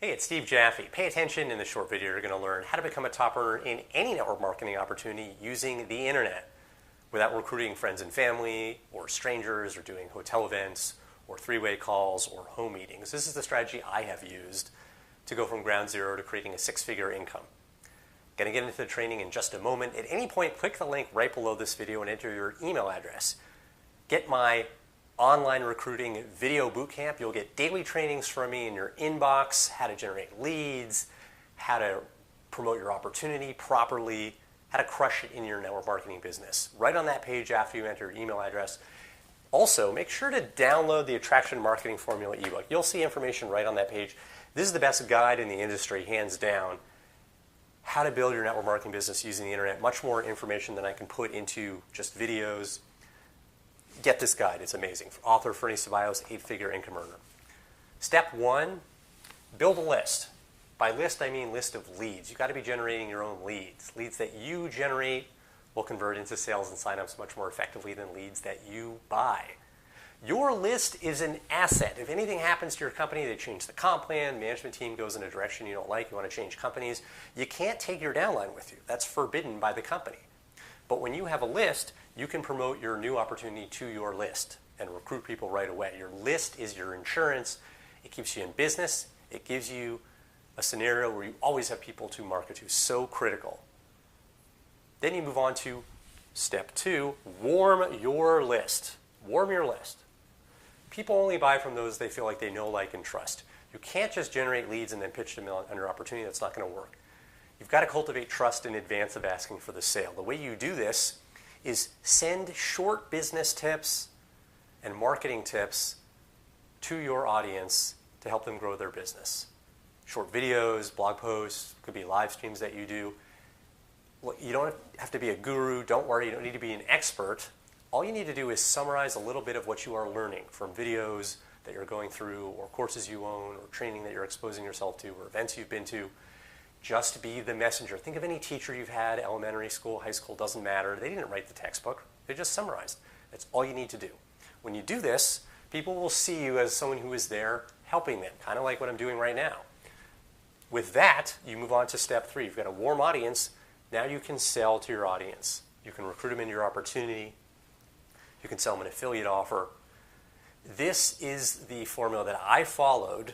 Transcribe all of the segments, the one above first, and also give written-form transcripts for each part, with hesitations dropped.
Hey, it's Steve Jaffe. Pay attention. In this short video, you're going to learn how to become a top earner in any network marketing opportunity using the internet without recruiting friends and family or strangers or doing hotel events or three-way calls or home meetings. This is the strategy I have used to go from ground zero to creating a six-figure income. Going to get into the training in just a moment. At any point, click the link right below this video and enter your email address. Get my online recruiting video bootcamp. You'll get daily trainings from me in your inbox, how to generate leads, how to promote your opportunity properly, how to crush it in your network marketing business. Right on that page after you enter your email address. Also, make sure to download the Attraction Marketing Formula ebook. You'll see information right on that page. This is the best guide in the industry, hands down. How to build your network marketing business using the internet. Much more information than I can put into just videos. Get this guide, it's amazing. Author Fernie Ceballos, 8-figure income earner. Step one, build a list. By list, I mean list of leads. You've got to be generating your own leads. Leads that you generate will convert into sales and signups much more effectively than leads that you buy. Your list is an asset. If anything happens to your company, they change the comp plan, the management team goes in a direction you don't like, you want to change companies, you can't take your downline with you. That's forbidden by the company. But when you have a list, you can promote your new opportunity to your list and recruit people right away. Your list is your insurance. It keeps you in business. It gives you a scenario where you always have people to market to. So critical. Then you move on to step two, warm your list. Warm your list. People only buy from those they feel like they know, like, and trust. You can't just generate leads and then pitch them on your opportunity. That's not going to work. You've got to cultivate trust in advance of asking for the sale. The way you do this is send short business tips and marketing tips to your audience to help them grow their business. Short videos, blog posts, could be live streams that you do. You don't have to be a guru. Don't worry, you don't need to be an expert. All you need to do is summarize a little bit of what you are learning from videos that you're going through or courses you own or training that you're exposing yourself to or events you've been to. Just be the messenger. Think of any teacher you've had, elementary school, high school, doesn't matter. They didn't write the textbook. They just summarized. That's all you need to do. When you do this, people will see you as someone who is there helping them, kind of like what I'm doing right now. With that, you move on to step three. You've got a warm audience. Now you can sell to your audience. You can recruit them into your opportunity. You can sell them an affiliate offer. This is the formula that I followed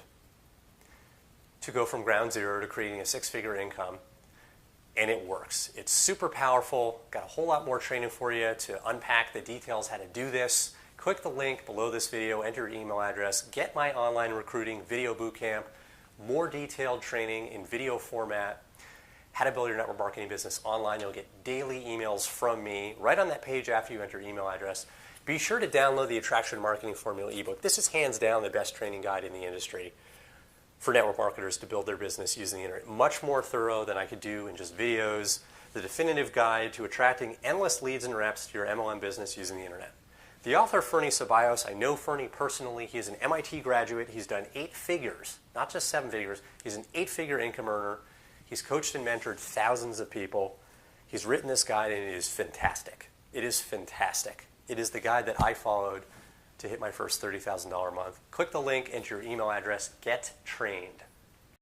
to go from ground zero to creating a six-figure income, and it works. It's super powerful. Got a whole lot more training for you to unpack the details how to do this. Click the link below this video, enter your email address, get my online recruiting video bootcamp, more detailed training in video format, how to build your network marketing business online. You'll get daily emails from me right on that page after you enter your email address. Be sure to download the Attraction Marketing Formula ebook. This is hands down the best training guide in the industry for network marketers to build their business using the internet. Much more thorough than I could do in just videos. The definitive guide to attracting endless leads and reps to your MLM business using the internet. The author, Fernie Ceballos, I know Fernie personally. He is an MIT graduate. He's done 8 figures, not just 7 figures. He's an 8-figure income earner. He's coached and mentored thousands of people. He's written this guide, and it is fantastic. It is fantastic. It is the guide that I followed to hit my first $30,000 a month. Click the link, enter your email address, get trained.